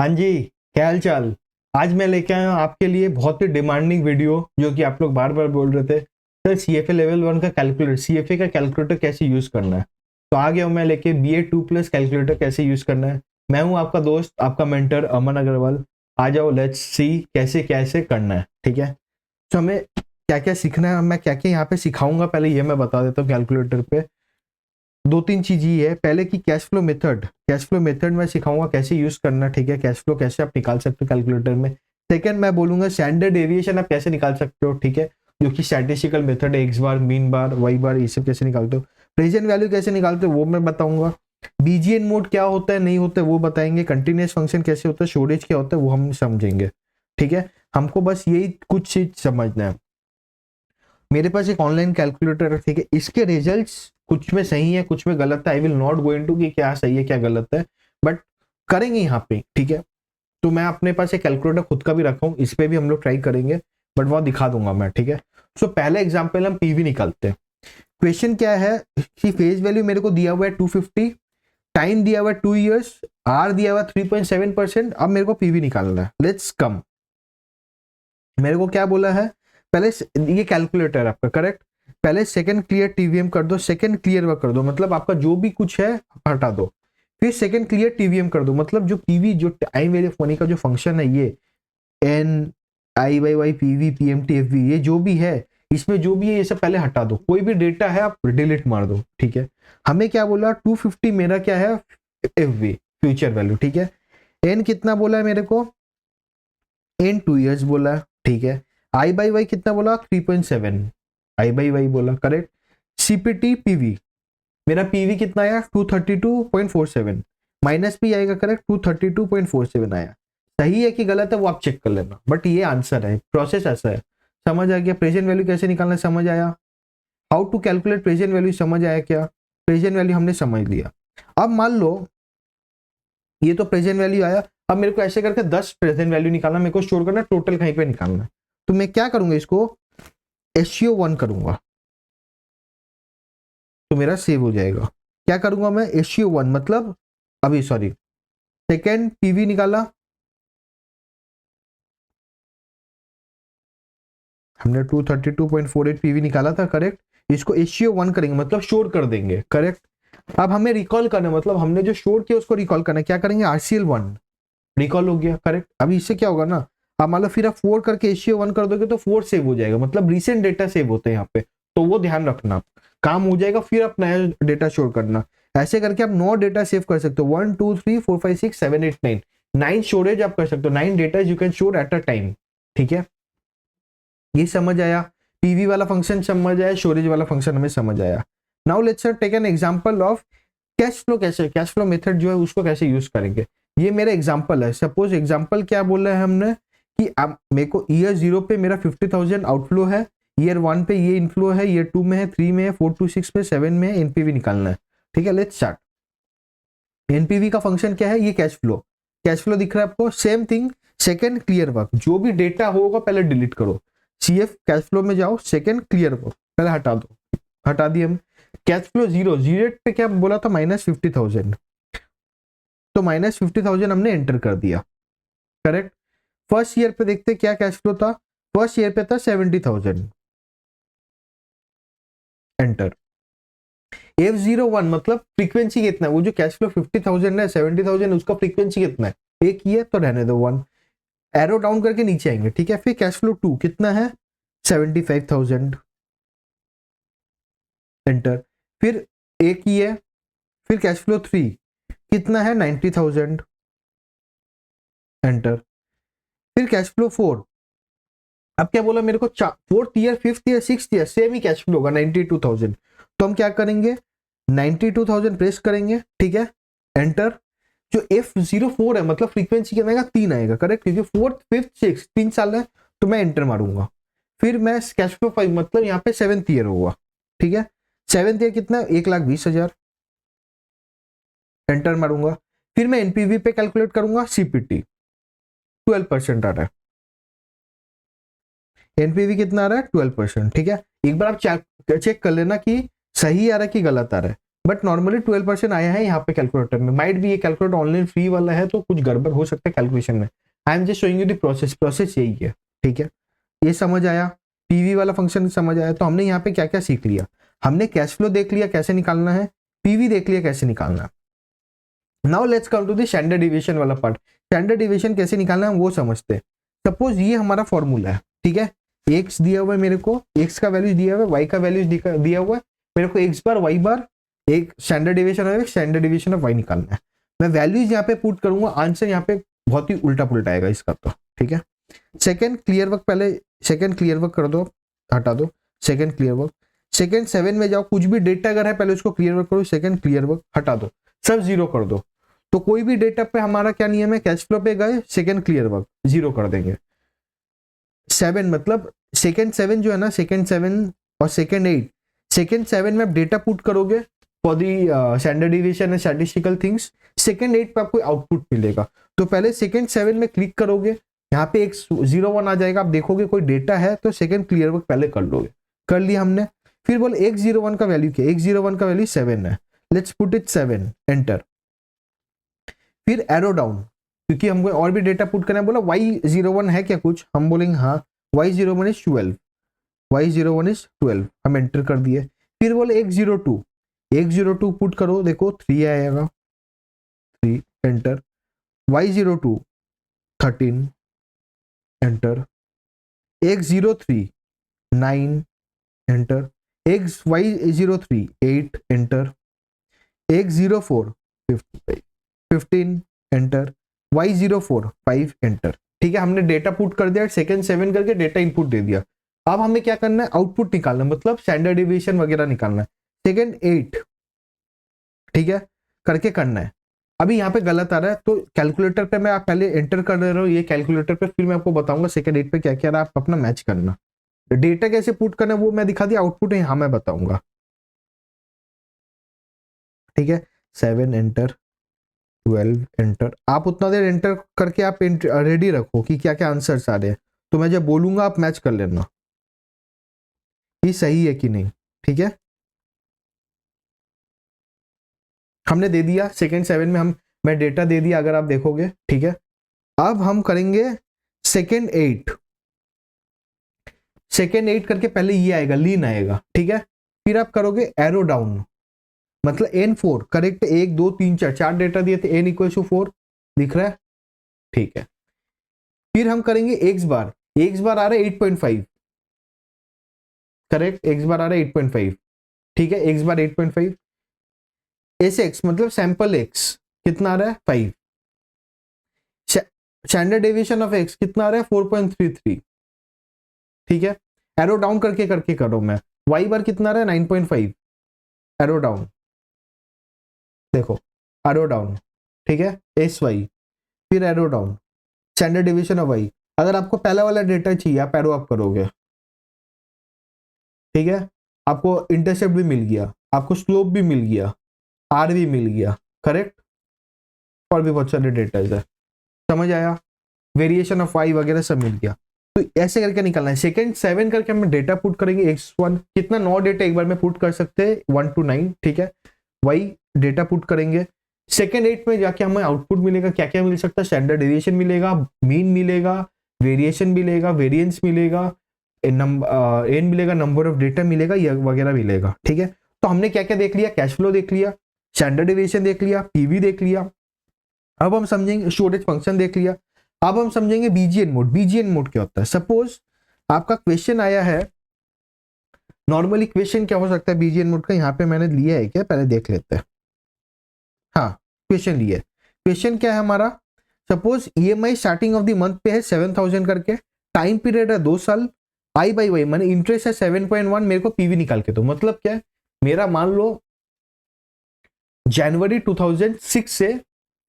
हाँ जी, क्या हाल चाल। आज मैं लेके आया हूँ आपके लिए बहुत ही डिमांडिंग वीडियो, जो कि आप लोग बार बार बोल रहे थे सर सीएफए लेवल 1 का कैलकुलेटर, सीएफए का कैलकुलेटर कैसे यूज करना है। तो आ गया हूँ मैं लेके बीए 2+ कैलकुलेटर कैसे यूज करना है। मैं हूँ आपका दोस्त, आपका मेंटर अमन अग्रवाल। आ जाओ, लेट्स सी कैसे कैसे करना है। ठीक है, तो हमें क्या क्या सीखना है, मैं क्या क्या यहाँ पे सिखाऊंगा, पहले ये मैं बता देता हूँ। कैलकुलेटर पे दो तीन चीज ये है, पहले की कैश फ्लो मेथड में सिखाऊंगा कैसे यूज करना। ठीक है, कैश फ्लो कैसे आप निकाल सकते हो कैलकुलेटर में। सेकंड मैं बोलूंगा स्टैंडर्ड डेविएशन आप कैसे निकाल सकते हो। ठीक है, जो कि स्टैटिस्टिकल मेथड है, एक्स बार, मीन बार, वाई बार, ये सब कैसे निकालते हो। प्रेजेंट वैल्यू कैसे निकालते हो वो मैं बताऊंगा। बीजीएन मोड क्या होता है नहीं होता है वो बताएंगे। कंटिन्यूस फंक्शन कैसे होता है, स्टोरेज क्या होता है वो हम समझेंगे। ठीक है, हमको बस यही कुछ चीज समझना है। मेरे पास एक ऑनलाइन कैलकुलेटर है, ठीक है, इसके रिजल्ट्स कुछ में सही है कुछ में गलत है। I will not go into कि क्या सही है क्या गलत है, बट करेंगे यहाँ पे। ठीक है, तो मैं अपने पास एक कैलकुलेटर खुद का भी रखा हूँ, इस पे भी हम लोग ट्राई करेंगे, बट वो दिखा दूंगा मैं। ठीक है, सो पहले एग्जाम्पल हम पीवी निकालते हैं। क्वेश्चन क्या है कि फेज वैल्यू मेरे को दिया हुआ है 250, टाइम दिया हुआ है 2 years, आर दिया हुआ है 3.7%। अब मेरे को पीवी निकालना है। लेट्स कम, मेरे को क्या बोला है, पहले ये कैलकुलेटर आपका करेक्ट, पहले सेकंड क्लियर टीवीएम कर दो, सेकंड क्लियर वर्क कर दो, मतलब आपका जो भी कुछ है हटा दो। फिर सेकंड क्लियर टीवीएम कर दो, मतलब जो पीवी जो टाइम वेरियोफोनी का जो फंक्शन है ये N I Y Y PV PMT FV ये जो भी है, इसमें जो भी है ये सब पहले हटा दो। कोई भी डेटा है आप डिलीट मार दो। ठीक है, हमें क्या बोला 250 मेरा क्या है एफवी फ्यूचर वैल्यू। ठीक है, एन कितना बोला है मेरे को, इन 2 years बोला। ठीक है, आई बाई वाई कितना बोला 3.7, आई बाई वाई बोला करेक्ट। सीपीटी पीवी मेरा पीवी कितना आया 232.47, माइनस भी आएगा करेक्ट, 232.47 आया। सही है कि गलत है वो आप चेक कर लेना, बट ये आंसर है, प्रोसेस ऐसा है। समझ आ गया प्रेजेंट वैल्यू कैसे निकालना, समझ आया। How to calculate present value समझ आया क्या। प्रेजेंट वैल्यू हमने समझ लिया। अब मान लो ये तो प्रेजेंट वैल्यू आया, अब मेरे को ऐसे करके 10 प्रेजेंट वैल्यू निकालना, मेरे को स्टोर करना, टोटल कहीं पे निकालना है। तो मैं क्या करूंगा, इसको SCO1 करूंगा तो मेरा सेव हो जाएगा। क्या करूंगा मैं SCO1 मतलब, अभी सॉरी, सेकेंड पीवी निकाला हमने 232.48 पीवी निकाला था करेक्ट। इसको SCO1 करेंगे मतलब स्टोर कर देंगे करेक्ट। अब हमें रिकॉल करना, मतलब हमने जो स्टोर किया उसको रिकॉल करना, क्या करेंगे RCL1 रिकॉल हो गया करेक्ट। अभी इससे क्या होगा ना, अब मान लो फिर आप 4 करके SCO1 कर दोगे तो 4 सेव हो जाएगा, मतलब रिसेंट डेटा सेव होते हैं यहाँ पे, तो वो ध्यान रखना। काम हो जाएगा फिर आप नया डेटा स्टोर करना। ऐसे करके आप 9 डेटा सेव कर सकते हो, 1 2 3 4 5 6 7 8 9, 9 स्टोरेज आप कर सकते हो, 9 data you can store at a time. ठीक है, ये समझ आया। पीवी वाला फंक्शन समझ आया, स्टोरेज वाला फंक्शन हमें समझ आया। Now let's take an example of cash flow, कैसे कैश फ्लो मेथड जो है उसको कैसे यूज करेंगे। ये मेरा एग्जांपल है। सपोज एग्जांपल क्या बोला है हमने कि अब मेरे को ईयर 0 पे मेरा 50,000 आउटफ्लो है, ईयर 1 पे ये इनफ्लो है, ईयर 2 में है, 3 में है, 4 to 6 पे, 7 में है, एनपीवी निकालना है। ठीक है, लेट्स स्टार्ट। एनपीवी का फंक्शन क्या है, ये कैश फ्लो, कैश फ्लो दिख रहा है आपको। Same thing second clear work, जो भी डेटा होगा पहले डिलीट करो। सीएफ कैश फ्लो में जाओ, सेकंड क्लियर वर्क पहले हटा दो, हटा दिए हम। कैश फ्लो जीरो, जीरो पे क्या बोला था -50,000, तो -50,000 हमने एंटर कर दिया करेक्ट। फर्स्ट ईयर पे देखते क्या कैश फ्लो था, फर्स्ट ईयर पे था 70,000, एंटर। F01 मतलब फ्रीक्वेंसी कितना है, वो जो कैश फ्लो 50,000 है 70,000 उसका फ्रीक्वेंसी कितना है, एक ही है तो रहने दो 1। एरो डाउन करके नीचे आएंगे। ठीक है, फिर कैश फ्लो 2 कितना है 75,000, एंटर। फिर एक ही है, फिर कैश फ्लो 3 कितना है 90,000, एंटर। फिर कैश फ्लो 4, अब क्या बोला मेरे को, 4th year 5th year 6th year same ही कैश फ्लो होगा 92,000। तो हम क्या करेंगे 92,000 प्रेस करेंगे। ठीक है, एंटर। जो F04 है मतलब फ्रीक्वेंसी कितना आएगा 3 आएगा करेक्ट, क्योंकि 4th 5th 6th 3 साल है तो मैं एंटर मारूंगा। फिर मैं कैश फ्लो 5 मतलब यहाँ पे 7th ईयर होगा। ठीक है, 7th ईयर कितना 1,20,000, एंटर मारूंगा। फिर मैं एनपीवी पे कैलकुलेट करूंगा, सीपीटी 12% आ रहा है, एनपीवी कितना आ रहा है 12%। ठीक है, एक बार आप चेक कर लेना कि सही आ रहा है कि गलत आ रहा है। बट नॉर्मली 12% आया है यहाँ पे कैलकुलेटर में। माइट भी ये कैलकुलेटर ऑनलाइन फ्री वाला है तो कुछ गड़बड़ हो सकता है कैलकुलेशन में। I am just showing you the process यही है, ठीक है। ये समझ आया, पीवी वाला फंक्शन समझ आया। तो हमने यहाँ पे क्या क्या सीख लिया, हमने कैश फ्लो देख लिया कैसे निकालना है, पीवी देख लिया कैसे निकालना है। Now let's come to the standard deviation वाला पार्ट। स्टैंडर्ड डिविएशन कैसे निकालना है वो समझते हैं। सपोज ये हमारा फॉर्मूला है, ठीक है, एक्स दिया हुआ है मेरे को, एक्स का वैल्यू दिया हुआ है, वाई का वैल्यू दिया हुआ है मेरे को, एक्स बार वाई बार एक स्टैंडर्ड डिविएशन है, स्टैंडर्ड डिविएशन ऑफ वाई निकालना है। मैं वैल्यूज यहाँ पे पुट करूंगा, आंसर यहाँ पे बहुत ही उल्टा पुल्टा आएगा इसका तो, ठीक है। सेकंड क्लियर वर्क, पहले सेकंड क्लियर वर्क कर दो, हटा दो सेकंड क्लियर वर्क। सेकंड 7 में जाओ, कुछ भी डेटा अगर है पहले उसको क्लियर वर्क करो, सेकंड क्लियर वर्क हटा दो, सब जीरो कर दो। तो कोई भी डेटा पे हमारा क्या नियम है, कैश फ्लो पे गए सेकंड क्लियर वर्क जीरो कर देंगे। 7 मतलब सेकंड 7 जो है ना, सेकंड 7 और सेकंड 8, सेकंड 7 में आप डेटा पुट करोगे for the standard deviation and statistical things, second 8 पे आपको आउटपुट मिलेगा। तो पहले सेकंड 7 में क्लिक करोगे, यहाँ पे एक 01 आ जाएगा, आप देखोगे कोई डेटा है तो सेकंड क्लियर वर्क पहले कर लोगे, कर लिया हमने। फिर बोल x01 का वैल्यू क्या, x01 का वैल्यू 7 है, लेट्स पुट इट 7, एंटर। फिर एरो डाउन, क्योंकि हमको और भी डेटा पुट करना है, बोला y01 है क्या कुछ, हम बोलेंगे हाँ, y01 इज 12, y01 इज 12, हम एंटर कर दिए। फिर बोले x02 पुट करो, देखो 3 आएगा, 3 enter. y02 13 enter, x03 9 enter, y03 8 enter, x04 15 enter, y04 5 enter. ठीक है, हमने डेटा पुट कर दिया, सेकंड 7 करके डेटा इनपुट दे दिया। अब हमें क्या करना है, आउटपुट निकालना, मतलब स्टैंडर्ड डिविएशन वगैरह निकालना है। सेकंड 8 ठीक है करके करना है। अभी यहाँ पे गलत आ रहा है तो कैलकुलेटर पे मैं आप पहले एंटर कर दे रहा हूँ ये कैलकुलेटर पे, फिर मैं आपको बताऊंगा सेकंड 8 पे क्या क्या रहा, आप अपना मैच करना। डेटा कैसे पुट करना है वो मैं दिखा दिया, आउटपुट यहाँ मैं बताऊंगा। ठीक है, 7 एंटर, 12 एंटर। आप उतना देर एंटर करके आप रेडी रखो कि क्या क्या आंसर्स आ रहे हैं, तो मैं जब बोलूंगा आप मैच कर लेना ये सही है कि नहीं। ठीक है, हमने दे दिया सेकंड 7 में, मैं डेटा दे दिया अगर आप देखोगे। ठीक है, अब हम करेंगे सेकंड 8, सेकंड 8 करके पहले ये आएगा, लीन आएगा। ठीक है, फिर आप करोगे एरो डाउन, मतलब n4 करेक्ट, 1 2 3 4 डेटा दिए थे, n इक्वल टू 4 दिख रहा है। ठीक है, फिर हम करेंगे x बार आ रहा है 8.5 करेक्ट, x बार आ रहा है 8.5। ठीक है, x बार 8.5, sx मतलब सैंपल x कितना आ रहा है 5, स्टैंडर्ड डेविएशन ऑफ x कितना आ रहा है 4.33। ठीक है, एरो डाउन करके करके करो, मैं y बार कितना आ रहा है 9.5, एरो डाउन देखो, एरो डाउन। ठीक है, sy फिर arrow down, standard division of y। अगर आपको पहला वाला डेटा चाहिए आप एरो अप करोगे। ठीक है, आपको इंटरसेप्ट भी मिल गया, आपको स्लोप भी मिल गया, आर भी मिल गया करेक्ट, और भी बहुत सारे डेटा है, समझ आया, वेरिएशन ऑफ y वगैरह सब मिल गया। तो ऐसे करके निकालना है। सेकंड 7 करके हम डेटा पुट करेंगे, x1 कितना 9 डेटा एक बार में पुट कर सकते हैं 1 to 9। ठीक है, y डेटा पुट करेंगे, सेकंड 8 में जाके हमें आउटपुट मिलेगा, क्या क्या मिल सकता है, स्टैंडर्ड डेविएशन मिलेगा, मीन मिलेगा, वेरिएशन मिलेगा, वेरिएंस मिलेगा, एन मिलेगा, नंबर ऑफ डेटा मिलेगा, ये वगैरह मिलेगा। ठीक है, तो हमने क्या क्या देख लिया, कैश फ्लो देख लिया, स्टैंडर्ड डेविएशन देख लिया, पीवी देख लिया। अब हम समझेंगे स्टोरेज फंक्शन देख लिया। अब हम समझेंगे बीजीएन मोड। बीजीएन मोड क्या होता है, सपोज आपका क्वेश्चन आया है, नॉर्मली क्वेश्चन क्या हो सकता है बीजीएन मोड का, यहाँ पे मैंने लिया है क्या, पहले देख लेते हैं। हाँ, क्वेश्चन लिया है। क्वेश्चन क्या है हमारा, suppose EMI starting of the month पे है 7000 करके, टाइम पीरियड है 2 साल, आई बाई वाई माने इंटरेस्ट है 7.1, मेरे को पीवी निकाल के दो। मतलब क्या है, मेरा मान लो जनवरी 2006 से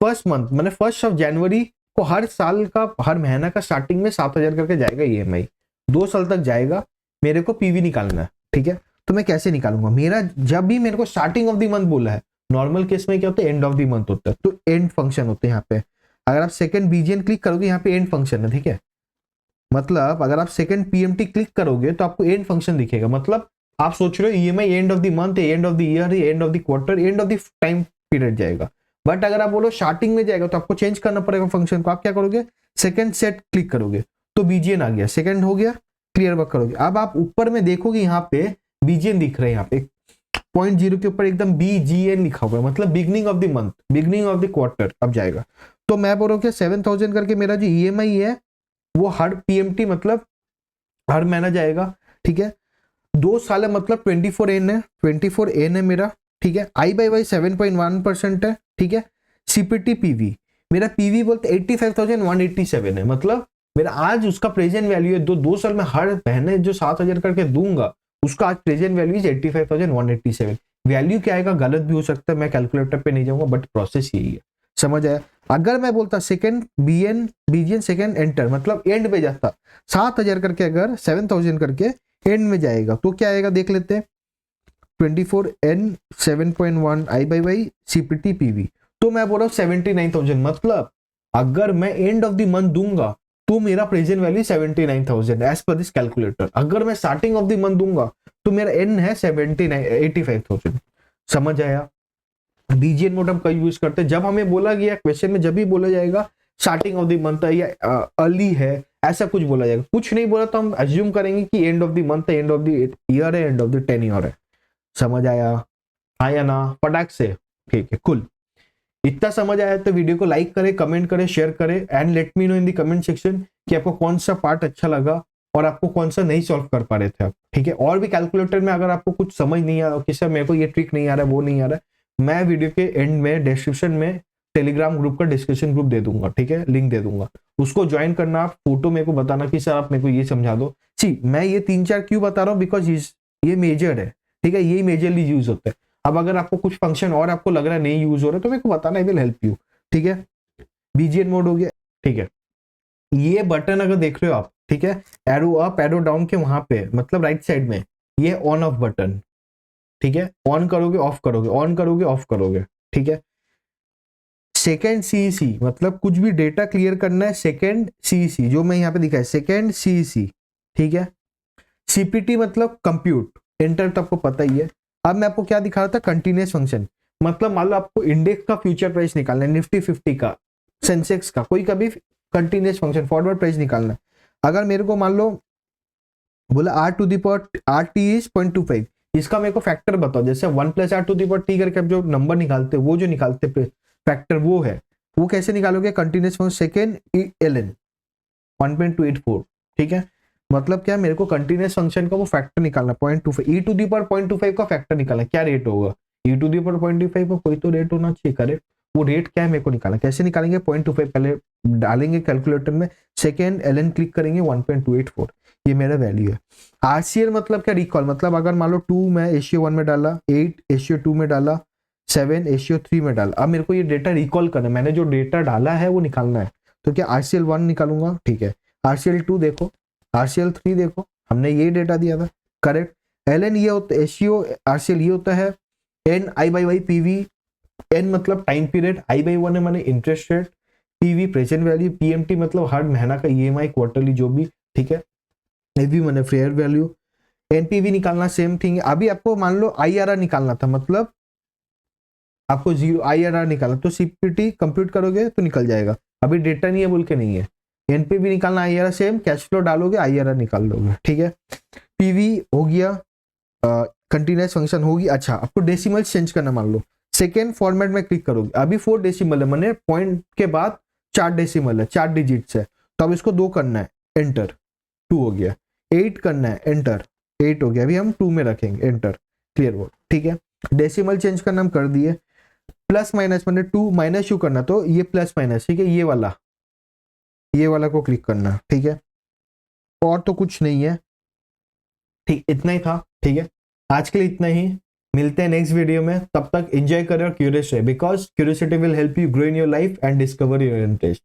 फर्स्ट मंथ माने फर्स्ट ऑफ जनवरी को हर साल का हर महीना का स्टार्टिंग में 7000 करके जाएगा ईएमआई, 2 साल तक जाएगा, मेरे को पीवी निकालना है। ठीक है, तो मैं कैसे निकालूंगा, मेरा जब भी मेरे को स्टार्टिंग ऑफ द मंथ बोला है, नॉर्मल केस में क्या होता है एंड ऑफ द मंथ होता है, तो एंड फंक्शन होते हैं यहाँ पे। अगर आप सेकंड बीजीएन क्लिक करोगे यहाँ पे एंड फंक्शन है। ठीक है, मतलब अगर आप सेकंड पीएमटी क्लिक करोगे तो आपको एंड फंक्शन दिखेगा, मतलब आप सोच रहे हो EMI end of the month, end of the year, end of the quarter, end of the time period जाएगा। बट अगर आप बोलो स्टार्टिंग में जाएगा तो आपको चेंज करना पड़ेगा फंक्शन को। आप क्या करोगे, सेकंड सेट क्लिक करोगे तो बीजीएन आ गया, सेकंड हो गया, क्लियर वर्क करोगे। अब आप ऊपर में देखोगे यहाँ पे बीजीएन दिख रहे हैं, यहाँ पे 0.0 के ऊपर एकदम BGN लिखा हुआ है, मतलब beginning of the month, beginning of the quarter. अब जाएगा तो मैं बोल रहा हूँ कि 7000 करके मेरा जो ईएमआई है वो हर PMT मतलब हर महीना जाएगा, ठीक है। 2 साल है मतलब 24N है, 24N है मेरा, ठीक है। I/Y 7.1% है, ठीक है। CPT PV मेरा PV बोलते 85,187 है, मतलब मेरा आज उसका प्रेजेंट वैल्यू है, 2 साल में हर महीने जो 7000 करके दूंगा उसका आज प्रेजेंट वैल्यू इज 85,187। वैल्यू क्या आएगा गलत भी हो सकता है, मैं कैलकुलेटर पे नहीं जाऊंगा, बट प्रोसेस यही है, समझ आया। अगर मैं बोलता सेकंड बीजीएन सेकंड एंटर मतलब एंड पे जाता 7000 करके, अगर 7000 करके एंड में जाएगा तो क्या आएगा देख लेते हैं। 24N 7.1 I/Y CPT PV तो मैं बोल रहा हूँ 79,000, मतलब अगर मैं एंड ऑफ द मंथ दूंगा तो मेरा प्रेजेंट वैल्यू 79,000 एज पर दिस कैलकुलेटर। अगर मैं स्टार्टिंग ऑफ द मंथ दूंगा तो मेरा एन है 85,000, समझ आया। बीजीएन मोड हम कई यूज करते हैं, जब हमें बोला गया क्वेश्चन में, जब भी बोला जाएगा स्टार्टिंग ऑफ द मंथ है या अर्ली है, ऐसा कुछ बोला जाएगा। कुछ नहीं बोला तो हम अज्यूम करेंगे कि एंड ऑफ द मंथ है, एंड ऑफ द ईयर है, एंड ऑफ द 10 ईयर है, समझ आया, हाँ या ना, फटाक से, ठीक है, कुल। इतना समझ आया तो वीडियो को लाइक करें, कमेंट करें, शेयर करें, and let me know in the comment section कि आपको कौन सा पार्ट अच्छा लगा और आपको कौन सा नहीं सॉल्व कर पा रहे थे आप, ठीक है। और भी कैलकुलेटर में अगर आपको कुछ समझ नहीं आ रहा कि सर मेरे को ये ट्रिक नहीं आ रहा है, वो नहीं आ रहा है, मैं वीडियो के एंड में डिस्क्रिप्शन में टेलीग्राम ग्रुप का डिस्कशन ग्रुप दे दूंगा, ठीक है, लिंक दे दूंगा, उसको ज्वाइन करना। आप फोटो मेरे को बताना कि सर आप मेरे को ये समझा दो। सी मैं ये 3-4 क्यों बता रहा हूँ, बिकॉज ये मेजर है, ठीक है, ये मेजरली यूज होता है। अब अगर आपको कुछ फंक्शन और आपको लग रहा है नहीं यूज हो रहा है तो मेरे को बताना, आई विल हेल्प यू, ठीक है। बीजीएन मोड हो गया, ठीक है। ये बटन अगर देख रहे हो आप, ठीक है, एरो अप एरो डाउन के वहां पे मतलब राइट साइड में, ये ऑन ऑफ बटन, ठीक है, ऑन करोगे ऑफ करोगे, ऑन करोगे ऑफ करोगे, ठीक है। सेकेंड सीईसी मतलब कुछ भी डेटा क्लियर करना है, सेकेंड सीईसी जो मैं यहाँ पे दिखा है, सेकेंड सीईसी, ठीक है। सीपीटी मतलब कंप्यूट, एंटर तो आपको पता ही है। अब मैं आपको क्या दिखा रहा था, कंटिन्यूअस फंक्शन, मतलब मान लो आपको इंडेक्स का फ्यूचर प्राइस निकालना है, निफ्टी 50 का, सेंसेक्स का, कोई का भी कंटिन्यूअस फंक्शन फॉरवर्ड प्राइस निकालना है। अगर मेरे को मान लो बोला RT इज 0.25, इसका मेरे को फैक्टर बताओ, जैसे 1 + R⁻T करके आप जो नंबर निकालते वो जो निकालते फैक्टर वो है, वो कैसे निकालोगे, कंटिन्यूअस फंक्शन सेकेंड ln 1.284, ठीक है। मतलब क्या, मेरे को कंटिन्यूअस फंक्शन का वो फैक्टर निकालना 0.25, e⁻0.25 का फैक्टर निकालना, क्या रेट होगा, e⁻0.25 का कोई तो रेट होना चाहिए, करेक्ट। वो रेट क्या है मेरे को निकालना, कैसे निकालेंगे, 0.25 पहले डालेंगे कैलकुलेटर में, सेकेंड ln क्लिक करेंगे 1.284, ये मेरा वैल्यू है। आरसीएल मतलब क्या, रिकॉल, मतलब अगर मान लो 2 में ratio 1 में डाला, 8 ratio 2 में डाला, 7 ratio 3 में डाला, अब मेरे को ये डेटा रिकॉल करना है, मैंने जो डेटा डाला है वो निकालना है, तो क्या RCL 1 निकालूंगा, ठीक है। RCL 2 देखो, RCL 3 देखो, हमने ये डेटा दिया था, करेक्ट। ln ये होता है, ratio RCL ये होता है, n I/Y PV, n मतलब टाइम पीरियड, I/1 है माने interest rate, PV present value, PMT मतलब हर महीना का EMI क्वार्टरली जो भी, ठीक है। एवी माने फेयर वैल्यू, एनपीवी निकालना सेम थिंग है। अभी आपको मान लो IRR निकालना था, मतलब आपको 0 IRR निकालना, तो सीपीटी कंप्यूट करोगे तो निकल जाएगा, अभी डेटा नहीं है बोल के नहीं है। एनपीवी निकालना, IRR सेम, कैश फ्लो डालोगे IRR निकाल लोगे, ठीक है। पीवी हो गया, कंटिन्यूअस फंक्शन होगी। अच्छा, आपको डेसिमल चेंज करना, मान लो सेकेंड फॉर्मेट में क्लिक करोगे, अभी 4 डेसिमल है, माने पॉइंट के बाद 4 डेसिमल है, 4 डिजिट्स है, तो अब इसको 2 करना है, एंटर, 2 हो गया। 8 करना है, एंटर, 8 हो गया, अभी हम 2 में रखेंगे, एंटर, क्लियर बोर्ड, ठीक है। डेसिमल चेंज करना हम कर दिए, प्लस माइनस मैंने 2 माइनस शू करना, तो ये प्लस माइनस, ठीक है, ये वाला को क्लिक करना, ठीक है। और तो कुछ नहीं है, ठीक, इतना ही था, ठीक है। आज के लिए इतना ही, मिलते हैं नेक्स्ट वीडियो में, तब तक एंजॉय करें और क्यूरियस रहे, because curiosity will help you grow in your life and discover your interest.